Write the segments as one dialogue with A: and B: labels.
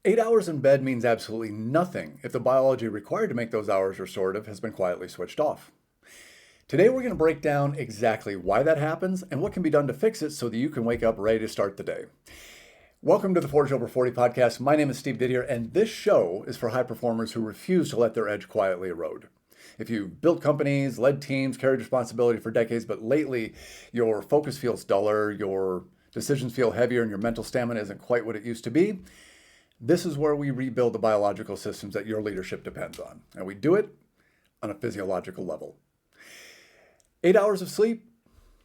A: 8 hours in bed means absolutely nothing if the biology required to make those hours restorative has been quietly switched off. Today, we're going to break down exactly why that happens and what can be done to fix it so that you can wake up ready to start the day. Welcome to the Forge Over 40 podcast. My name is Steve Didier, and this show is for high performers who refuse to let their edge quietly erode. If you've built companies, led teams, carried responsibility for decades, but lately your focus feels duller, your decisions feel heavier, and your mental stamina isn't quite what it used to be, this is where we rebuild the biological systems that your leadership depends on. And we do it on a physiological level. 8 hours of sleep,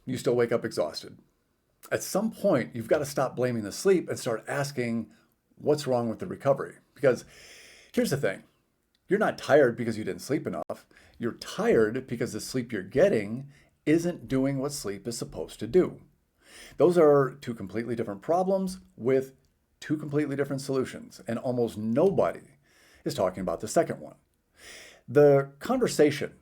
A: you still wake up exhausted. At some point, you've got to stop blaming the sleep and start asking what's wrong with the recovery. Because here's the thing. You're not tired because you didn't sleep enough. You're tired because the sleep you're getting isn't doing what sleep is supposed to do. Those are two completely different problems with two completely different solutions, and almost nobody is talking about the second one. The conversation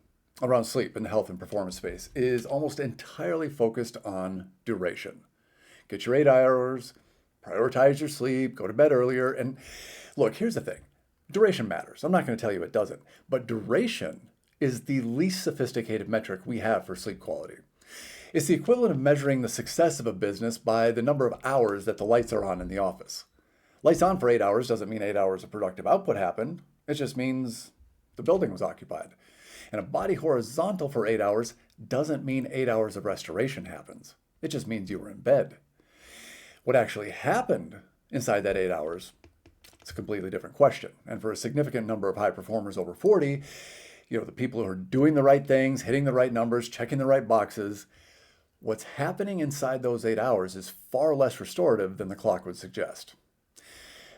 A: around sleep in the health and performance space is almost entirely focused on duration. Get your 8 hours, prioritize your sleep, go to bed earlier, and look, here's the thing. Duration matters. I'm not going to tell you it doesn't, but duration is the least sophisticated metric we have for sleep quality. It's the equivalent of measuring the success of a business by the number of hours that the lights are on in the office. Lights on for 8 hours doesn't mean 8 hours of productive output happened. It just means the building was occupied. And a body horizontal for 8 hours doesn't mean 8 hours of restoration happens. It just means you were in bed. What actually happened inside that 8 hours, it's a completely different question. And for a significant number of high performers over 40, the people who are doing the right things, hitting the right numbers, checking the right boxes, what's happening inside those 8 hours is far less restorative than the clock would suggest.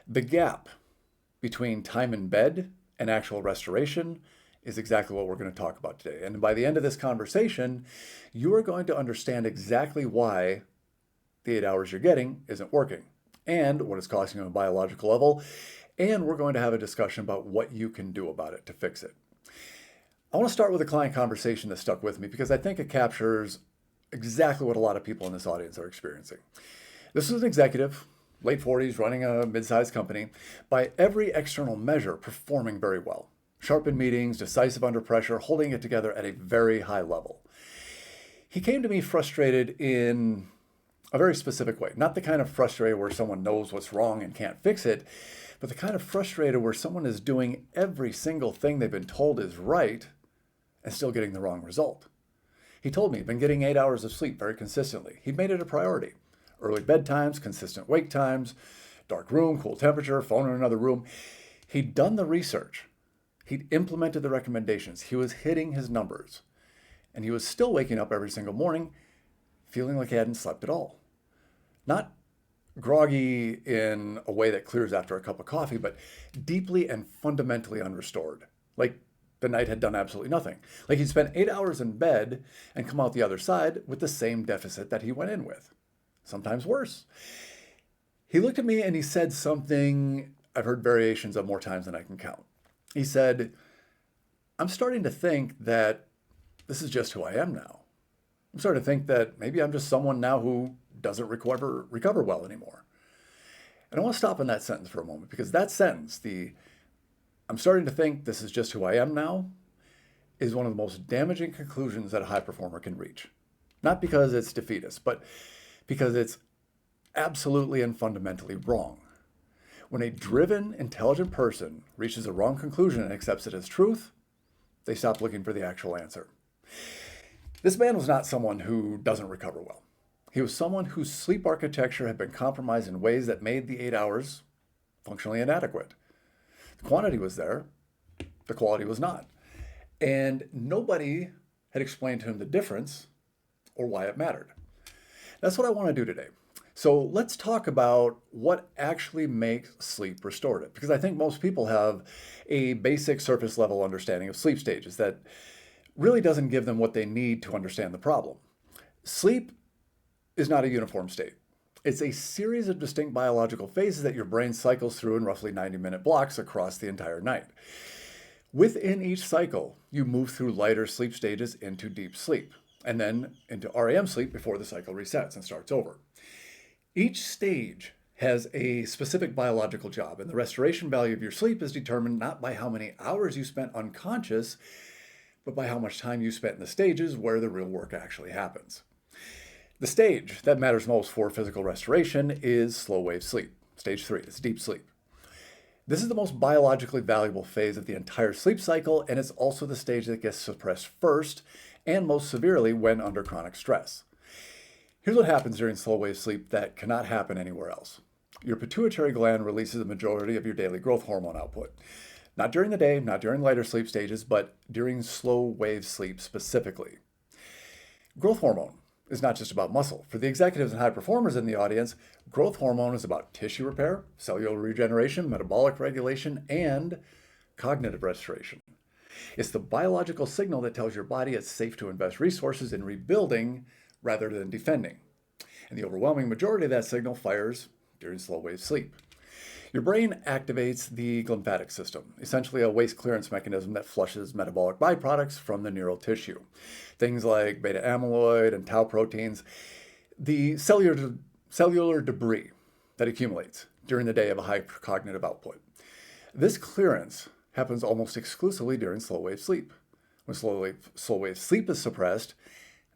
A: The gap between time in bed and actual restoration is exactly what we're going to talk about today. And by the end of this conversation, you are going to understand exactly why the 8 hours you're getting isn't working and what it's costing on a biological level. And we're going to have a discussion about what you can do about it to fix it. I want to start with a client conversation that stuck with me because I think it captures exactly what a lot of people in this audience are experiencing. This is an executive, late 40s, running a mid-sized company, by every external measure, performing very well. Sharp in meetings, decisive under pressure, holding it together at a very high level. He came to me frustrated in a very specific way. Not the kind of frustrated where someone knows what's wrong and can't fix it, but the kind of frustrated where someone is doing every single thing they've been told is right and still getting the wrong result. He told me he'd been getting 8 hours of sleep very consistently. He'd made it a priority. Early bedtimes, consistent wake times, dark room, cool temperature, phone in another room. He'd done the research. He'd implemented the recommendations. He was hitting his numbers. And he was still waking up every single morning feeling like he hadn't slept at all. Not groggy in a way that clears after a cup of coffee, but deeply and fundamentally unrestored. Like the night had done absolutely nothing. Like he'd spent 8 hours in bed and come out the other side with the same deficit that he went in with. Sometimes worse. He looked at me and he said something I've heard variations of more times than I can count. He said, I'm starting to think that this is just who I am now. I'm starting to think that maybe I'm just someone now who doesn't recover well anymore. And I want to stop in that sentence for a moment because that sentence, I'm starting to think this is just who I am now, is one of the most damaging conclusions that a high performer can reach. Not because it's defeatist, but because it's absolutely and fundamentally wrong. When a driven, intelligent person reaches a wrong conclusion and accepts it as truth, they stop looking for the actual answer. This man was not someone who doesn't recover well. He was someone whose sleep architecture had been compromised in ways that made the 8 hours functionally inadequate. The quantity was there, the quality was not. And nobody had explained to him the difference or why it mattered. That's what I want to do today. So let's talk about what actually makes sleep restorative, because I think most people have a basic surface level understanding of sleep stages that really doesn't give them what they need to understand the problem. Sleep is not a uniform state. It's a series of distinct biological phases that your brain cycles through in roughly 90-minute blocks across the entire night. Within each cycle, you move through lighter sleep stages into deep sleep, and then into REM sleep before the cycle resets and starts over. Each stage has a specific biological job, and the restoration value of your sleep is determined not by how many hours you spent unconscious, but by how much time you spent in the stages where the real work actually happens. The stage that matters most for physical restoration is slow wave sleep. Stage 3 is deep sleep. This is the most biologically valuable phase of the entire sleep cycle, and it's also the stage that gets suppressed first and most severely when under chronic stress. Here's what happens during slow wave sleep that cannot happen anywhere else. Your pituitary gland releases the majority of your daily growth hormone output. Not during the day, not during lighter sleep stages, but during slow wave sleep specifically. Growth hormone is not just about muscle. For the executives and high performers in the audience, growth hormone is about tissue repair, cellular regeneration, metabolic regulation, and cognitive restoration. It's the biological signal that tells your body it's safe to invest resources in rebuilding rather than defending. And the overwhelming majority of that signal fires during slow wave sleep. Your brain activates the glymphatic system, essentially a waste clearance mechanism that flushes metabolic byproducts from the neural tissue. Things like beta amyloid and tau proteins, the cellular debris that accumulates during the day of a high cognitive output. This clearance happens almost exclusively during slow wave sleep. When slow wave sleep is suppressed,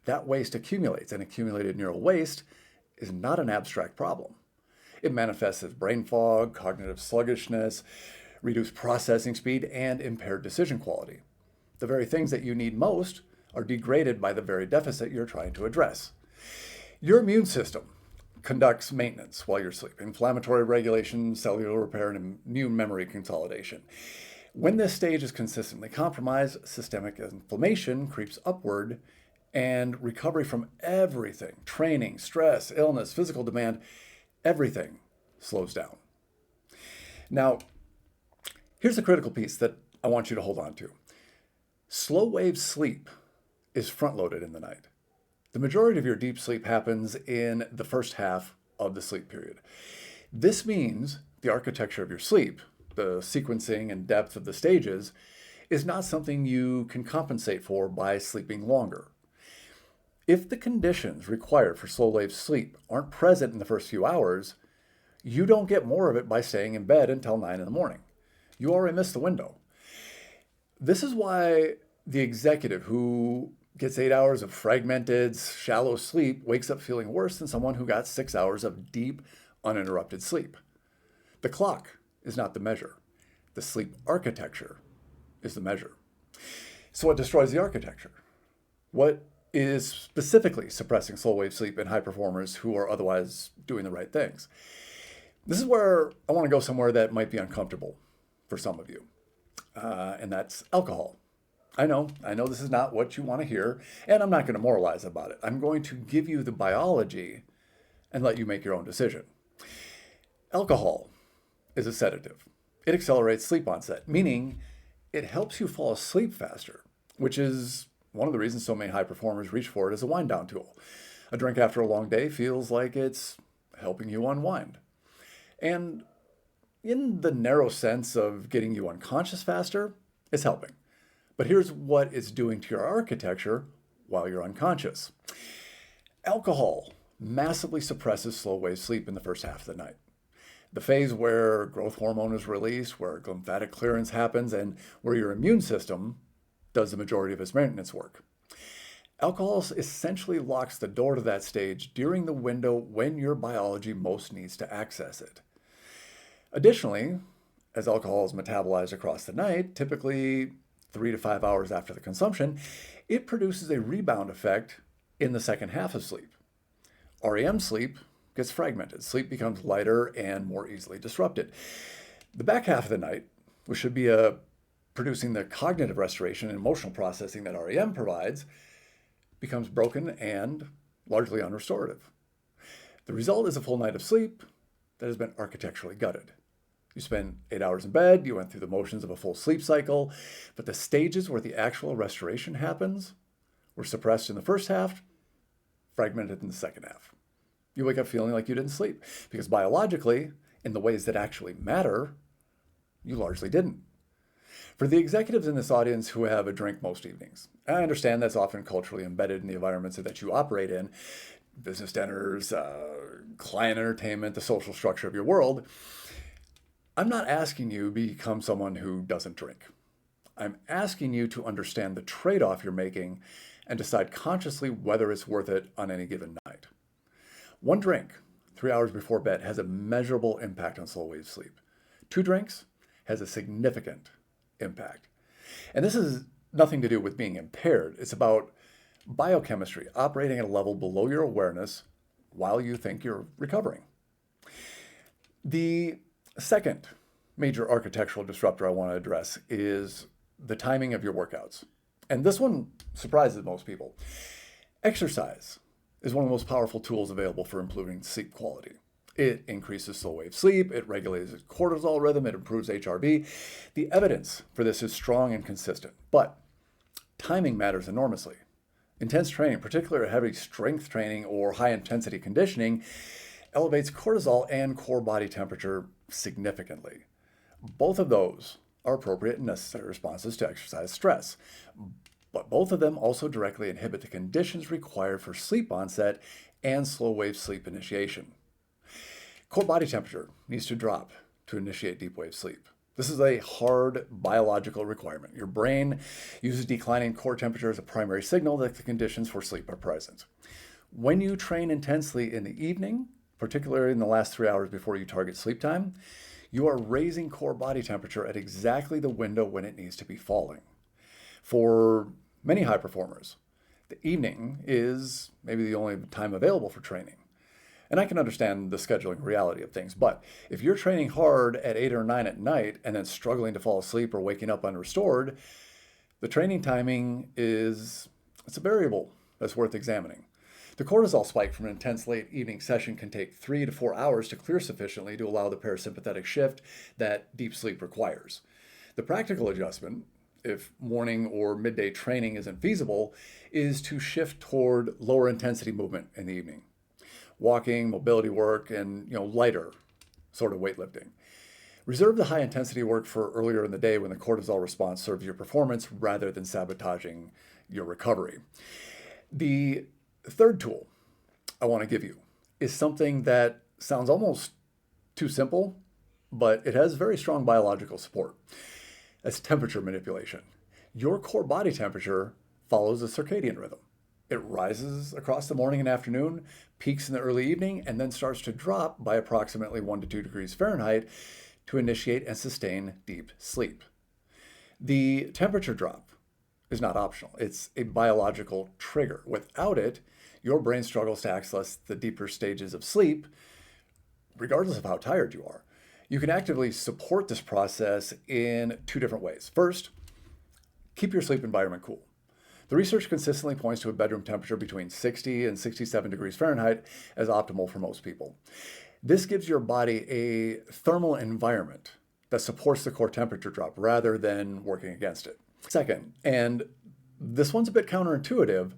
A: that waste accumulates, and accumulated neural waste is not an abstract problem. It manifests as brain fog, cognitive sluggishness, reduced processing speed, and impaired decision quality. The very things that you need most are degraded by the very deficit you're trying to address. Your immune system conducts maintenance while you're asleep, inflammatory regulation, cellular repair, and immune memory consolidation. When this stage is consistently compromised, systemic inflammation creeps upward, and recovery from everything, training, stress, illness, physical demand, everything slows down. Now, here's the critical piece that I want you to hold on to. Slow wave sleep is front-loaded in the night. The majority of your deep sleep happens in the first half of the sleep period. This means the architecture of your sleep, the sequencing and depth of the stages, is not something you can compensate for by sleeping longer. If the conditions required for slow wave sleep aren't present in the first few hours, you don't get more of it by staying in bed until 9 in the morning. You already missed the window. This is why the executive who gets 8 hours of fragmented, shallow sleep wakes up feeling worse than someone who got 6 hours of deep, uninterrupted sleep. The clock is not the measure. The sleep architecture is the measure. So what destroys the architecture? What is specifically suppressing slow wave sleep in high performers who are otherwise doing the right things? This is where I want to go somewhere that might be uncomfortable for some of you, and that's alcohol. I know this is not what you want to hear, and I'm not going to moralize about it. I'm going to give you the biology and let you make your own decision. Alcohol is a sedative. It accelerates sleep onset, meaning it helps you fall asleep faster, which is one of the reasons so many high performers reach for it as a wind down tool. A drink after a long day feels like it's helping you unwind. And in the narrow sense of getting you unconscious faster, it's helping. But here's what it's doing to your architecture while you're unconscious. Alcohol massively suppresses slow wave sleep in the first half of the night. The phase where growth hormone is released, where glymphatic clearance happens, and where your immune system does the majority of its maintenance work. Alcohol essentially locks the door to that stage during the window when your biology most needs to access it. Additionally, as alcohol is metabolized across the night, typically 3 to 5 hours after the consumption, it produces a rebound effect in the second half of sleep. REM sleep gets fragmented. Sleep becomes lighter and more easily disrupted. The back half of the night, which should be producing the cognitive restoration and emotional processing that REM provides, becomes broken and largely unrestorative. The result is a full night of sleep that has been architecturally gutted. You spend 8 hours in bed, you went through the motions of a full sleep cycle, but the stages where the actual restoration happens were suppressed in the first half, fragmented in the second half. You wake up feeling like you didn't sleep because biologically, in the ways that actually matter, you largely didn't. For the executives in this audience who have a drink most evenings, I understand that's often culturally embedded in the environments that you operate in. business dinners, client entertainment, the social structure of your world. I'm not asking you to become someone who doesn't drink. I'm asking you to understand the trade-off you're making and decide consciously whether it's worth it on any given night. One drink, 3 hours before bed, has a measurable impact on slow wave sleep. 2 drinks has a significant impact. And this is nothing to do with being impaired. It's about biochemistry operating at a level below your awareness while you think you're recovering. The second major architectural disruptor I want to address is the timing of your workouts. And this one surprises most people. Exercise is one of the most powerful tools available for improving sleep quality. It increases slow wave sleep, it regulates cortisol rhythm, it improves HRV. The evidence for this is strong and consistent, but timing matters enormously. Intense training, particularly heavy strength training or high intensity conditioning, elevates cortisol and core body temperature significantly. Both of those are appropriate and necessary responses to exercise stress, but both of them also directly inhibit the conditions required for sleep onset and slow wave sleep initiation. Core body temperature needs to drop to initiate deep wave sleep. This is a hard biological requirement. Your brain uses declining core temperature as a primary signal that the conditions for sleep are present. When you train intensely in the evening, particularly in the last 3 hours before you target sleep time, you are raising core body temperature at exactly the window when it needs to be falling. For many high performers, the evening is maybe the only time available for training. And I can understand the scheduling reality of things, but if you're training hard at 8 or 9 at night and then struggling to fall asleep or waking up unrestored, the training timing it's a variable that's worth examining. The cortisol spike from an intense late evening session can take 3 to 4 hours to clear sufficiently to allow the parasympathetic shift that deep sleep requires. The practical adjustment, if morning or midday training isn't feasible, is to shift toward lower intensity movement in the evening. Walking, mobility work, and lighter sort of weightlifting. Reserve the high intensity work for earlier in the day when the cortisol response serves your performance rather than sabotaging your recovery. The third tool I want to give you is something that sounds almost too simple, but it has very strong biological support. That's temperature manipulation. Your core body temperature follows a circadian rhythm. It rises across the morning and afternoon, peaks in the early evening, and then starts to drop by approximately 1 to 2 degrees Fahrenheit to initiate and sustain deep sleep. The temperature drop is not optional. It's a biological trigger. Without it, your brain struggles to access the deeper stages of sleep, regardless of how tired you are. You can actively support this process in 2 different ways. First, keep your sleep environment cool. The research consistently points to a bedroom temperature between 60 and 67 degrees Fahrenheit as optimal for most people. This gives your body a thermal environment that supports the core temperature drop rather than working against it. Second, and this one's a bit counterintuitive,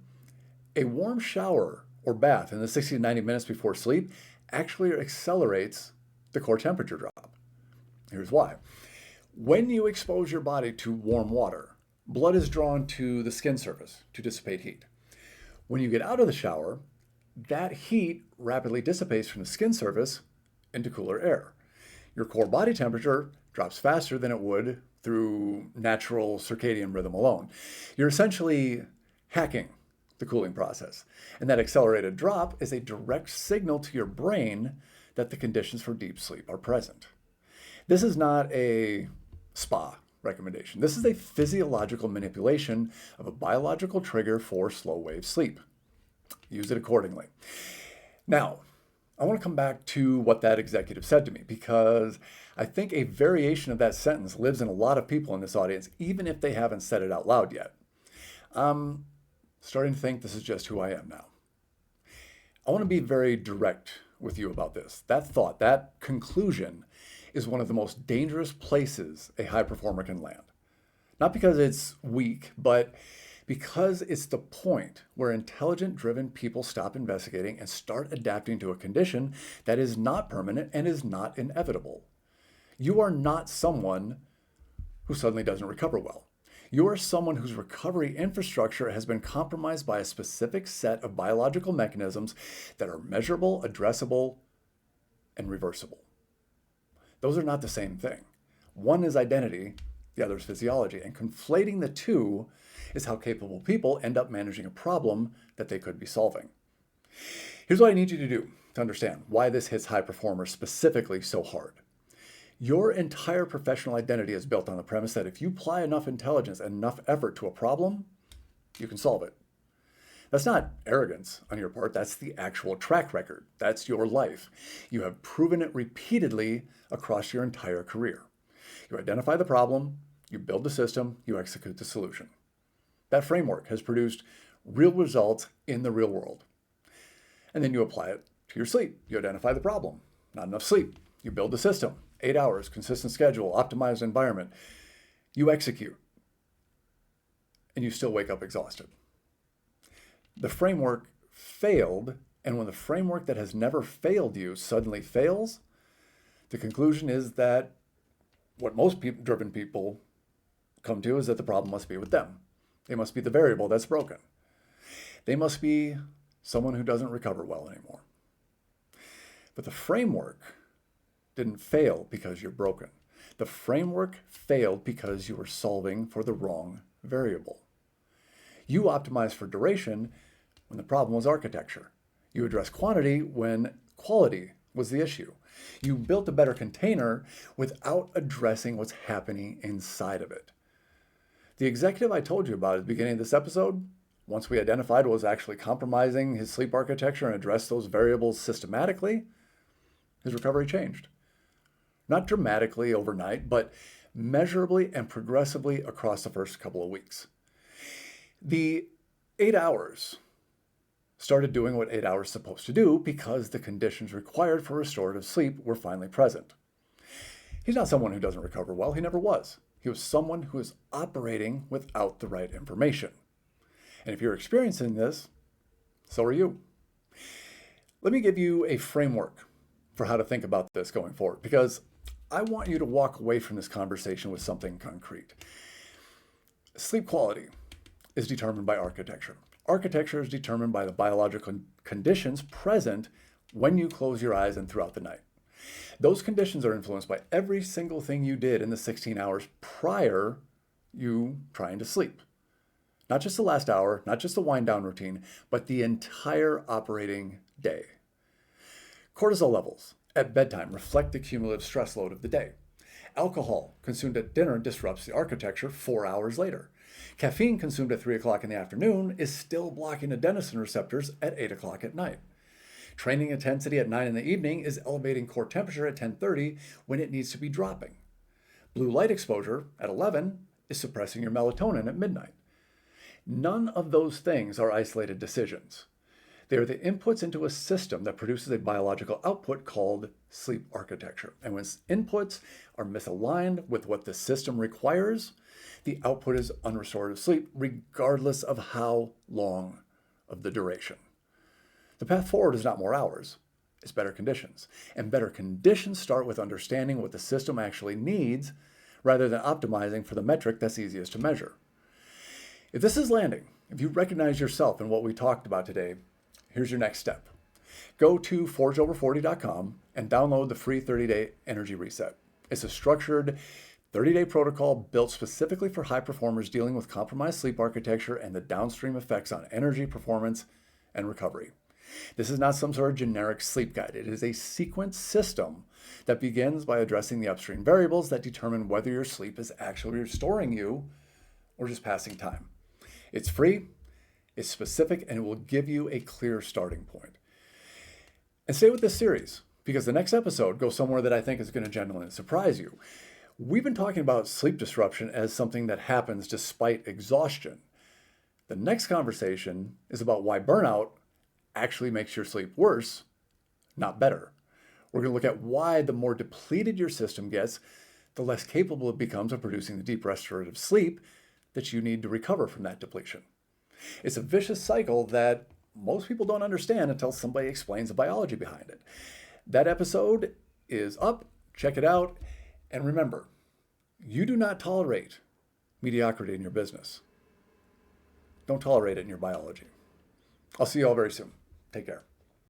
A: a warm shower or bath in the 60 to 90 minutes before sleep actually accelerates the core temperature drop. Here's why. When you expose your body to warm water, blood is drawn to the skin surface to dissipate heat. When you get out of the shower, that heat rapidly dissipates from the skin surface into cooler air. Your core body temperature drops faster than it would through natural circadian rhythm alone. You're essentially hacking the cooling process. And that accelerated drop is a direct signal to your brain that the conditions for deep sleep are present. This is not a spa recommendation. This is a physiological manipulation of a biological trigger for slow wave sleep. Use it accordingly. Now, I want to come back to what that executive said to me because I think a variation of that sentence lives in a lot of people in this audience, even if they haven't said it out loud yet. I'm starting to think this is just who I am now. I want to be very direct with you about this. That thought, that conclusion is one of the most dangerous places a high performer can land. Not because it's weak, but because it's the point where intelligent, driven people stop investigating and start adapting to a condition that is not permanent and is not inevitable. You are not someone who suddenly doesn't recover well. You're someone whose recovery infrastructure has been compromised by a specific set of biological mechanisms that are measurable, addressable, and reversible. Those are not the same thing. One is identity, the other is physiology, and conflating the two is how capable people end up managing a problem that they could be solving. Here's what I need you to do to understand why this hits high performers specifically so hard. Your entire professional identity is built on the premise that if you apply enough intelligence and enough effort to a problem, you can solve it. That's not arrogance on your part, that's the actual track record. That's your life. You have proven it repeatedly across your entire career. You identify the problem, you build the system, you execute the solution. That framework has produced real results in the real world. And then you apply it to your sleep. You identify the problem. Not enough sleep. You build the system. 8 hours, consistent schedule, optimized environment. You execute. And you still wake up exhausted. The framework failed, and when the framework that has never failed you suddenly fails, the conclusion is that what most driven people come to is that the problem must be with them. They must be the variable that's broken. They must be someone who doesn't recover well anymore. But the framework didn't fail because you're broken. The framework failed because you were solving for the wrong variable. You optimized for duration when the problem was architecture. You addressed quantity when quality was the issue. You built a better container without addressing what's happening inside of it. The executive I told you about at the beginning of this episode, once we identified what was actually compromising his sleep architecture and addressed those variables systematically, his recovery changed. Not dramatically overnight, but measurably and progressively across the first couple of weeks. The 8 hours started doing what 8 hours is supposed to do because the conditions required for restorative sleep were finally present. He's not someone who doesn't recover well. He never was. He was someone who is operating without the right information. And if you're experiencing this, so are you. Let me give you a framework for how to think about this going forward, because I want you to walk away from this conversation with something concrete. Sleep quality is determined by architecture. Architecture is determined by the biological conditions present when you close your eyes and throughout the night. Those conditions are influenced by every single thing you did in the 16 hours prior you trying to sleep. Not just the last hour, not just the wind down routine, but the entire operating day. Cortisol levels at bedtime reflect the cumulative stress load of the day. Alcohol consumed at dinner disrupts the architecture 4 hours later. Caffeine consumed at 3 o'clock in the afternoon is still blocking adenosine receptors at 8 o'clock at night. Training intensity at 9 in the evening is elevating core temperature at 10:30 when it needs to be dropping. Blue light exposure at 11 is suppressing your melatonin at midnight. None of those things are isolated decisions. They are the inputs into a system that produces a biological output called sleep architecture. And when inputs are misaligned with what the system requires, the output is unrestorative sleep, regardless of how long of the duration. The path forward is not more hours, it's better conditions. And better conditions start with understanding what the system actually needs rather than optimizing for the metric that's easiest to measure. If this is landing, if you recognize yourself in what we talked about today, here's your next step. Go to forgeover40.com and download the free 30-day energy reset. It's a structured 30-day protocol built specifically for high performers dealing with compromised sleep architecture and the downstream effects on energy, performance, and recovery. This is not some sort of generic sleep guide. It is a sequence system that begins by addressing the upstream variables that determine whether your sleep is actually restoring you or just passing time. It's free, it's specific, and it will give you a clear starting point. And stay with this series, because the next episode goes somewhere that I think is going to genuinely surprise you. We've been talking about sleep disruption as something that happens despite exhaustion. The next conversation is about why burnout actually makes your sleep worse, not better. We're going to look at why the more depleted your system gets, the less capable it becomes of producing the deep restorative sleep that you need to recover from that depletion. It's a vicious cycle that most people don't understand until somebody explains the biology behind it. That episode is up. Check it out. And remember, you do not tolerate mediocrity in your business. Don't tolerate it in your biology. I'll see you all very soon. Take care.